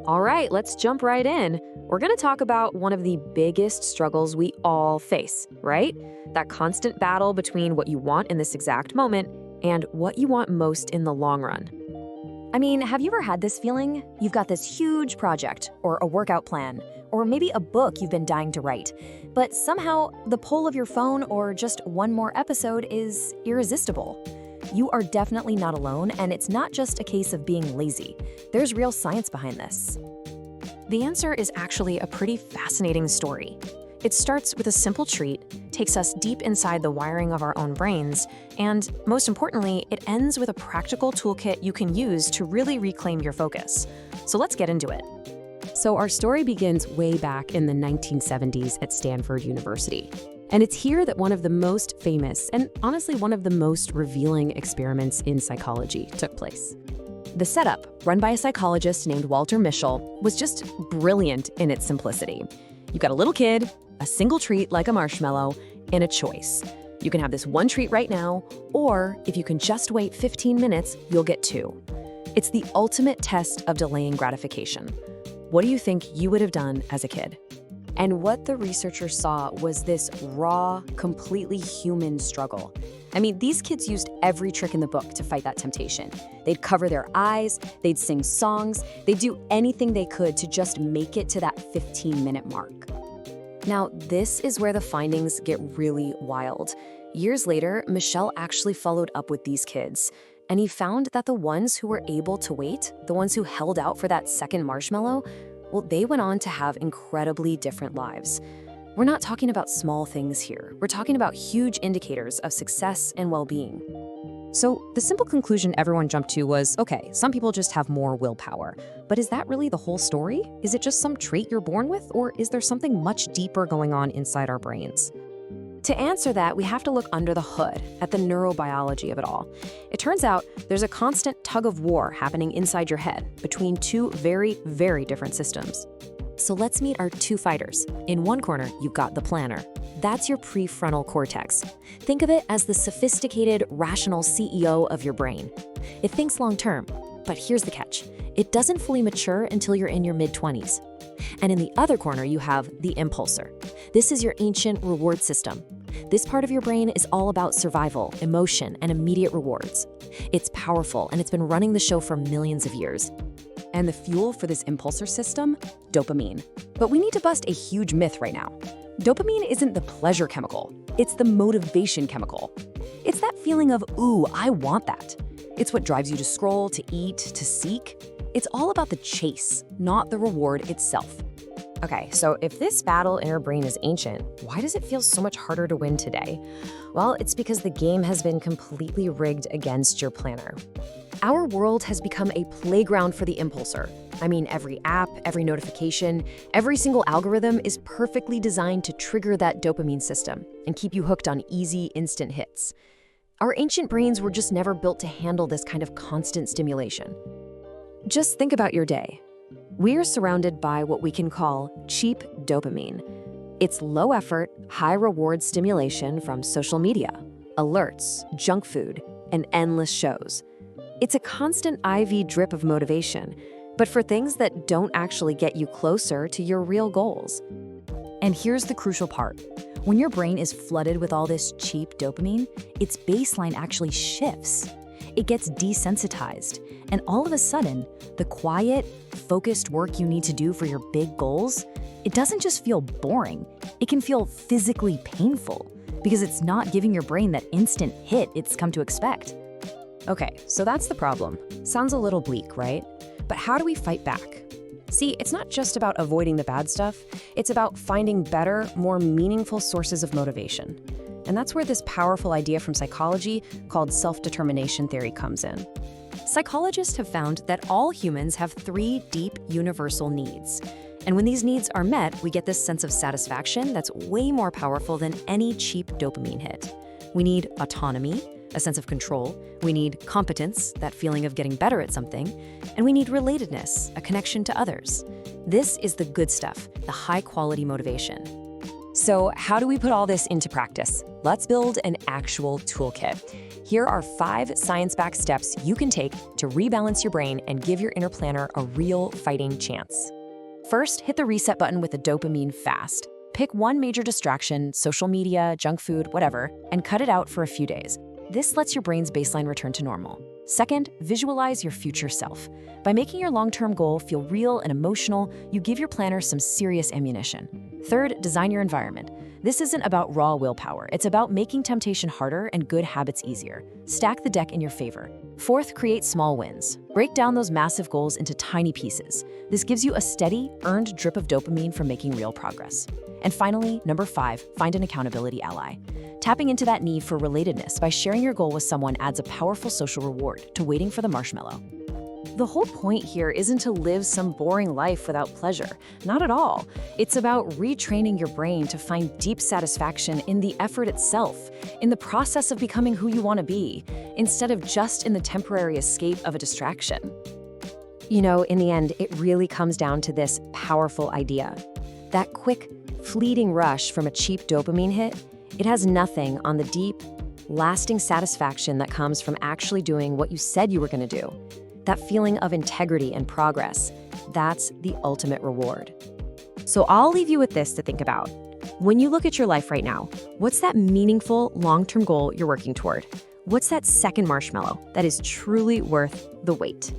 All right, let's jump right in. We're going to talk about one of the biggest struggles we all face, right? That constant battle between what you want in this exact moment and what you want most in the long run. I mean, have you ever had this feeling? You've got this huge project, or a workout plan, or maybe a book you've been dying to write, but somehow the pull of your phone or just one more episode is irresistible. You are definitely not alone, and it's not just a case of being lazy. There's real science behind this. The answer is actually a pretty fascinating story. It starts with a simple treat, takes us deep inside the wiring of our own brains, and most importantly, it ends with a practical toolkit you can use to really reclaim your focus. So let's get into it. So our story begins way back in the 1970s at Stanford University. And it's here that one of the most famous and honestly one of the most revealing experiments in psychology took place. The setup, run by a psychologist named Walter Mischel, was just brilliant in its simplicity. You've got a little kid, a single treat like a marshmallow, and a choice. You can have this one treat right now, or if you can just wait 15 minutes, you'll get two. It's the ultimate test of delaying gratification. What do you think you would have done as a kid? And what the researchers saw was this raw, completely human struggle. I mean, these kids used every trick in the book to fight that temptation. They'd cover their eyes, they'd sing songs, they'd do anything they could to just make it to that 15-minute mark. Now, this is where the findings get really wild. Years later, Mischel actually followed up with these kids, and he found that the ones who were able to wait, the ones who held out for that second marshmallow, well, they went on to have incredibly different lives. We're not talking about small things here. We're talking about huge indicators of success and well-being. So the simple conclusion everyone jumped to was, okay, some people just have more willpower. But is that really the whole story? Is it just some trait you're born with, or is there something much deeper going on inside our brains? To answer that, we have to look under the hood at the neurobiology of it all. It turns out there's a constant tug of war happening inside your head between two very, very different systems. So let's meet our two fighters. In one corner, you've got the planner. That's your prefrontal cortex. Think of it as the sophisticated, rational CEO of your brain. It thinks long-term, but here's the catch. It doesn't fully mature until you're in your mid-20s. And in the other corner, you have the impulsor. This is your ancient reward system. This part of your brain is all about survival, emotion, and immediate rewards. It's powerful, and it's been running the show for millions of years. And the fuel for this impulsor system? Dopamine. But we need to bust a huge myth right now. Dopamine isn't the pleasure chemical. It's the motivation chemical. It's that feeling of, ooh, I want that. It's what drives you to scroll, to eat, to seek. It's all about the chase, not the reward itself. Okay, so if this battle in our brain is ancient, why does it feel so much harder to win today? Well, it's because the game has been completely rigged against your planner. Our world has become a playground for the impulsor. I mean, every app, every notification, every single algorithm is perfectly designed to trigger that dopamine system and keep you hooked on easy, instant hits. Our ancient brains were just never built to handle this kind of constant stimulation. Just think about your day. We're surrounded by what we can call cheap dopamine. It's low-effort, high-reward stimulation from social media, alerts, junk food, and endless shows. It's a constant IV drip of motivation, but for things that don't actually get you closer to your real goals. And here's the crucial part. When your brain is flooded with all this cheap dopamine, its baseline actually shifts. It gets desensitized, and all of a sudden, the quiet, focused work you need to do for your big goals, it doesn't just feel boring, it can feel physically painful because it's not giving your brain that instant hit it's come to expect. Okay, so that's the problem. Sounds a little bleak, right? But how do we fight back? See, it's not just about avoiding the bad stuff, it's about finding better, more meaningful sources of motivation. And that's where this powerful idea from psychology called self-determination theory comes in. Psychologists have found that all humans have three deep universal needs. And when these needs are met, we get this sense of satisfaction that's way more powerful than any cheap dopamine hit. We need autonomy, a sense of control. We need competence, that feeling of getting better at something. And we need relatedness, a connection to others. This is the good stuff, the high-quality motivation. So how do we put all this into practice? Let's build an actual toolkit. Here are 5 science-backed steps you can take to rebalance your brain and give your inner planner a real fighting chance. First, hit the reset button with the dopamine fast. Pick one major distraction, social media, junk food, whatever, and cut it out for a few days. This lets your brain's baseline return to normal. Second, visualize your future self. By making your long-term goal feel real and emotional, you give your planner some serious ammunition. Third, design your environment. This isn't about raw willpower. It's about making temptation harder and good habits easier. Stack the deck in your favor. Fourth, create small wins. Break down those massive goals into tiny pieces. This gives you a steady, earned drip of dopamine from making real progress. And finally, number 5, find an accountability ally. Tapping into that need for relatedness by sharing your goal with someone adds a powerful social reward to waiting for the marshmallow. The whole point here isn't to live some boring life without pleasure. Not at all. It's about retraining your brain to find deep satisfaction in the effort itself, in the process of becoming who you want to be, instead of just in the temporary escape of a distraction. You know, in the end, it really comes down to this powerful idea. That quick, fleeting rush from a cheap dopamine hit, it has nothing on the deep, lasting satisfaction that comes from actually doing what you said you were going to do. That feeling of integrity and progress, that's the ultimate reward. So I'll leave you with this to think about. When you look at your life right now, what's that meaningful long-term goal you're working toward? What's that second marshmallow that is truly worth the wait?